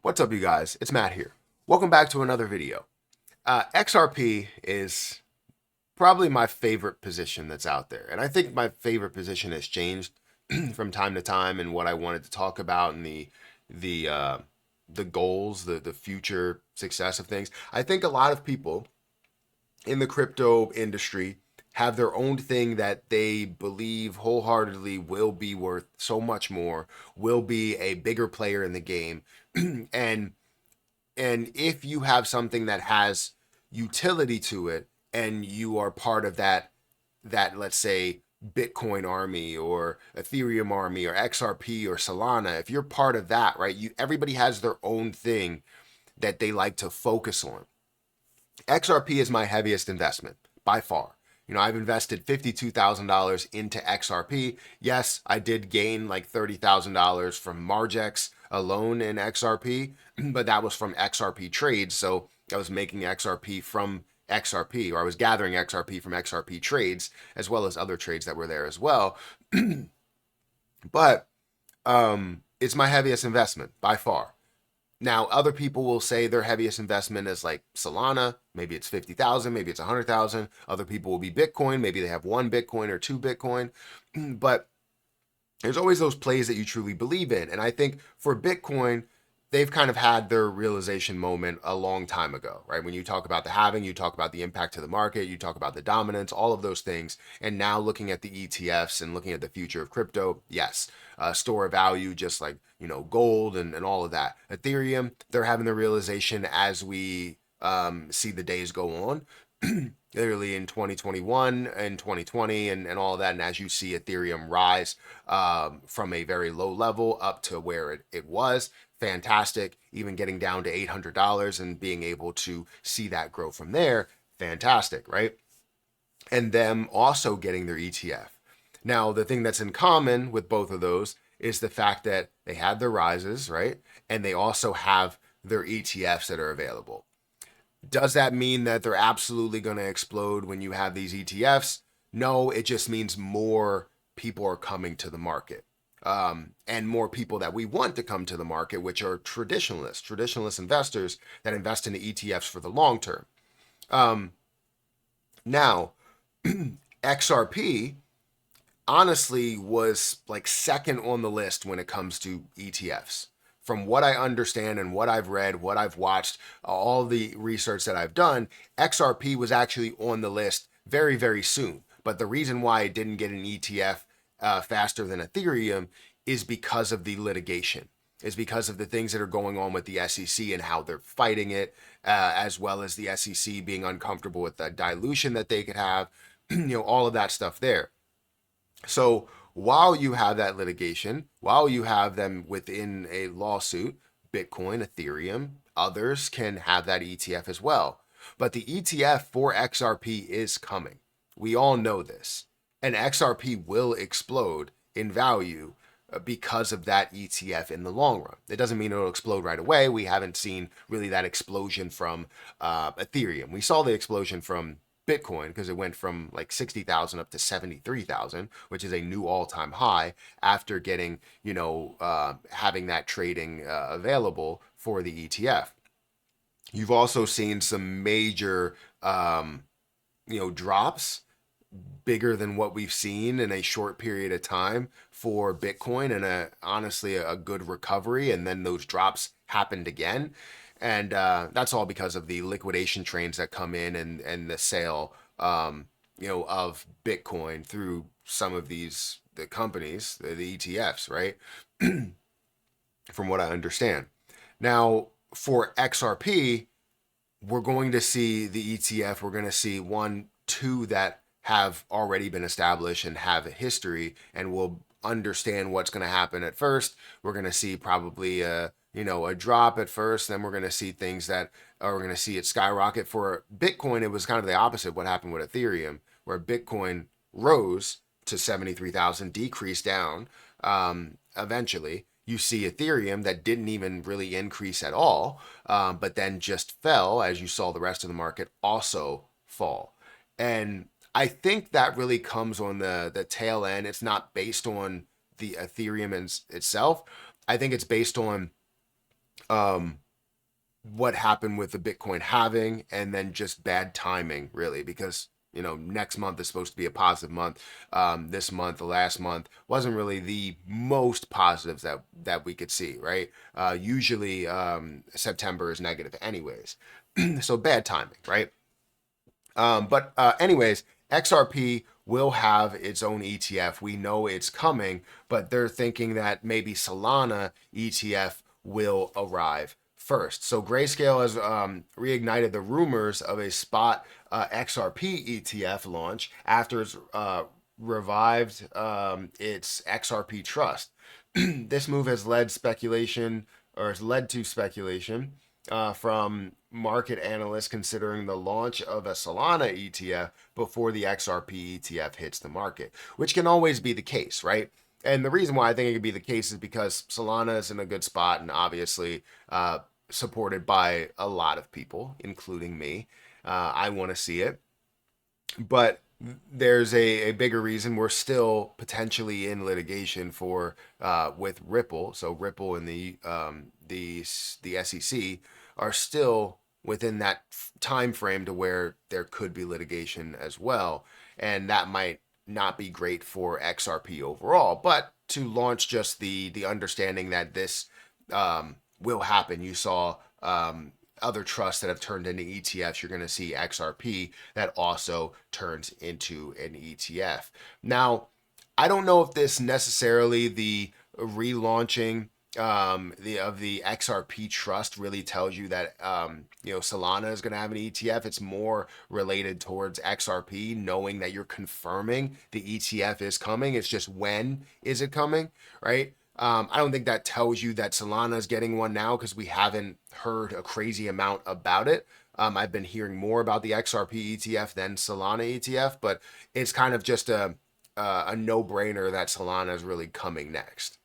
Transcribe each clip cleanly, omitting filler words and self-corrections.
What's up, you guys? It's Matt here. Welcome back to another video. XRP is probably my favorite position that's out there. And I think my favorite position has changed from time to time and what I wanted to talk about and the goals, the future success of things. I think a lot of people in the crypto industry have their own thing that they believe wholeheartedly will be worth so much more, will be a bigger player in the game. and and if you have something that has utility to it and you are part of that let's say Bitcoin army or Ethereum army or XRP or Solana, if you're part of that, right? Everybody has their own thing that they like to focus on. XRP is my heaviest investment by far. I've invested $52,000 into XRP. Yes, I did gain like $30,000 from Margex alone in XRP, but that was from XRP trades. So I was making XRP from XRP, or I was gathering XRP from XRP trades, as well as other trades that were there as well. But it's my heaviest investment by far. Now, other people will say their heaviest investment is like Solana. Maybe it's 50,000, maybe it's 100,000. Other people will be Bitcoin. Maybe they have 1 Bitcoin or 2 Bitcoin. But there's always those plays that you truly believe in. And I think for Bitcoin, they've kind of had their realization moment a long time ago, right? When you talk about the halving, you talk about the impact to the market, you talk about the dominance, all of those things. And now looking at the ETFs and looking at the future of crypto, yes, store of value, just like, gold and all of that. Ethereum, they're having the realization as we see the days go on. Literally in 2021 and 2020 and all of that. And as you see Ethereum rise from a very low level up to where it was, fantastic. Even getting down to $800 and being able to see that grow from there, fantastic, right? And them also getting their ETF. Now, the thing that's in common with both of those is the fact that they had their rises, right? And they also have their ETFs that are available. Does that mean that they're absolutely going to explode when you have these ETFs? No, it just means more people are coming to the market. And more people that we want to come to the market, which are traditionalist investors that invest in the ETFs for the long term. Now, XRP honestly was like second on the list when it comes to ETFs. From what I understand and what I've read, what I've watched, all the research that I've done, XRP was actually on the list very, very soon. But the reason why it didn't get an ETF faster than Ethereum is because of the litigation, is because of the things that are going on with the SEC and how they're fighting it, as well as the SEC being uncomfortable with the dilution that they could have, all of that stuff there. So while you have that litigation, while you have them within a lawsuit, Bitcoin, Ethereum, others can have that ETF as well. But the ETF for XRP is coming. We all know this. And XRP will explode in value because of that ETF in the long run. It doesn't mean it'll explode right away. We haven't seen really that explosion from Ethereum. We saw the explosion from Bitcoin because it went from like 60,000 up to 73,000, which is a new all-time high after getting, having that trading available for the ETF. You've also seen some major, drops bigger than what we've seen in a short period of time for Bitcoin and honestly a good recovery. And then those drops happened again. And that's all because of the liquidation trains that come in and the sale, of Bitcoin through some of the companies, the ETFs, right? From what I understand. Now, for XRP, we're going to see the ETF. We're going to see 1, 2 that have already been established and have a history, and we'll understand what's going to happen at first. We're going to see probably a drop at first, then we're going to see things that we're going to see it skyrocket. For Bitcoin, it was kind of the opposite what happened with Ethereum, where Bitcoin rose to 73,000, decreased down. Eventually, you see Ethereum that didn't even really increase at all, but then just fell as you saw the rest of the market also fall. And I think that really comes on the tail end. It's not based on the Ethereum itself. I think it's based on what happened with the Bitcoin halving, and then just bad timing, really, because next month is supposed to be a positive month. This month, the last month, wasn't really the most positives that we could see, right? Usually September is negative anyways. So bad timing, right? But anyways, XRP will have its own ETF. We know it's coming, but they're thinking that maybe Solana ETF will arrive first. So Grayscale has reignited the rumors of a spot XRP ETF launch after it's revived its XRP trust. This move has led to speculation from market analysts considering the launch of a Solana ETF before the XRP ETF hits the market, which can always be the case, right? And the reason why I think it could be the case is because Solana is in a good spot and obviously supported by a lot of people, including me. I want to see it. But there's a bigger reason. We're still potentially in litigation for with Ripple. So Ripple and the SEC are still within that time frame to where there could be litigation as well, and that might not be great for XRP overall. But to launch just the understanding that this will happen, you saw other trusts that have turned into ETFs. You're going to see XRP that also turns into an ETF. Now, I don't know if this necessarily the relaunching the XRP trust really tells you that Solana is going to have an ETF. It's more related towards XRP, knowing that you're confirming the ETF is coming. It's just when is it coming, right? I don't think that tells you that Solana is getting one now because we haven't heard a crazy amount about it. I've been hearing more about the XRP ETF than Solana ETF, but it's kind of just a no-brainer that Solana is really coming next.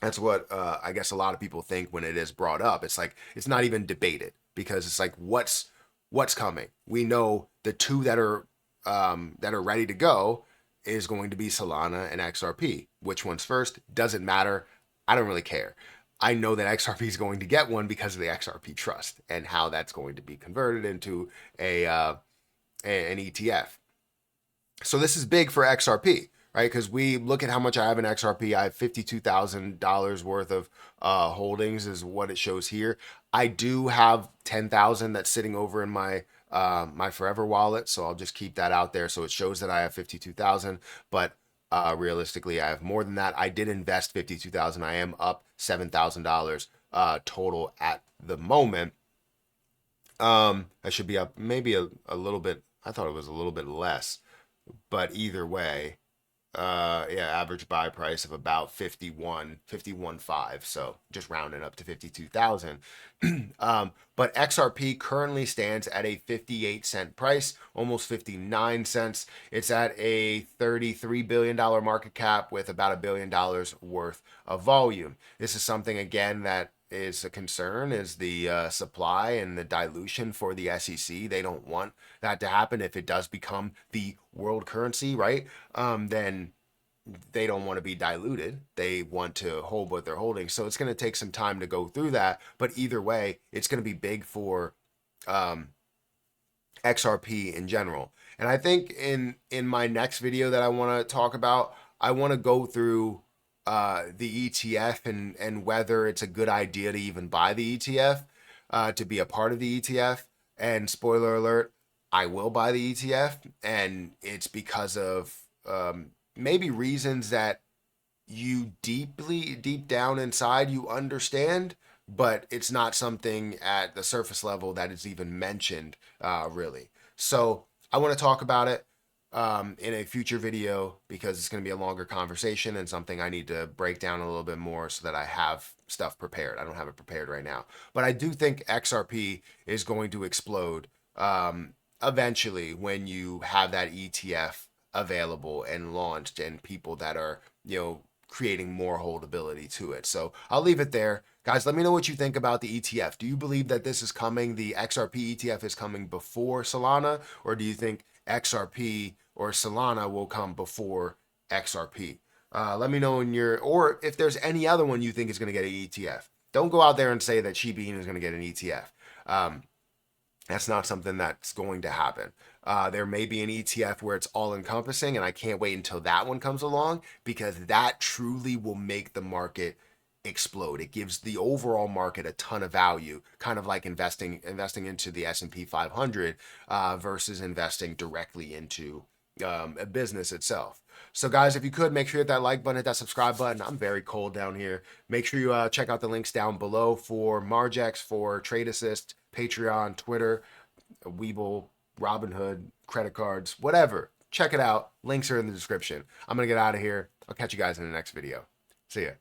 That's what I guess a lot of people think when it is brought up. It's like it's not even debated because it's like what's coming. We know the two that are ready to go is going to be Solana and XRP. Which one's first doesn't matter. I don't really care. I know that XRP is going to get one because of the XRP trust and how that's going to be converted into an ETF. So this is big for XRP, right? Because we look at how much I have in XRP. I have $52,000 worth of holdings is what it shows here. I do have 10,000 that's sitting over in my my Forever wallet, so I'll just keep that out there. So it shows that I have 52,000, but realistically, I have more than that. I did invest 52,000. I am up $7,000 total at the moment. I should be up maybe a little bit. I thought it was a little bit less, but either way, yeah, average buy price of about 51.5. So just rounding up to 52,000. But XRP currently stands at a 58-cent price, almost 59 cents. It's at a $33 billion market cap with about $1 billion worth of volume. This is something, again, that is a concern, is the supply and the dilution for the SEC. They don't want that to happen. If it does become the world currency, right, then they don't want to be diluted. They want to hold what they're holding. So it's going to take some time to go through that. But either way, it's going to be big for XRP in general. And I think in my next video that I want to talk about, I want to go through the ETF and whether it's a good idea to even buy the ETF, to be a part of the ETF. And spoiler alert, I will buy the ETF, and it's because of maybe reasons that you deep down inside you understand, but it's not something at the surface level that is even mentioned really. So I want to talk about it in a future video because it's going to be a longer conversation and something I need to break down a little bit more so that I have stuff prepared. I don't have it prepared right now, but I do think XRP is going to explode eventually when you have that ETF available and launched and people that are, creating more holdability to it. So I'll leave it there. Guys, let me know what you think about the ETF. Do you believe that this is coming, the XRP ETF is coming before Solana, or do you think XRP or Solana will come before XRP? Let me know or if there's any other one you think is going to get an ETF. Don't go out there and say that Shiba Inu is going to get an ETF. That's not something that's going to happen. There may be an ETF where it's all encompassing, and I can't wait until that one comes along, because that truly will make the market explode. It gives the overall market a ton of value, kind of like investing into the S&P 500 versus investing directly into a business itself. So guys, if you could, make sure you hit that like button, hit that subscribe button. I'm very cold down here. Make sure you check out the links down below for Margex, for Trade Assist, Patreon, Twitter, Webull, Robinhood, credit cards, whatever. Check it out. Links are in the description. I'm going to get out of here. I'll catch you guys in the next video. See ya.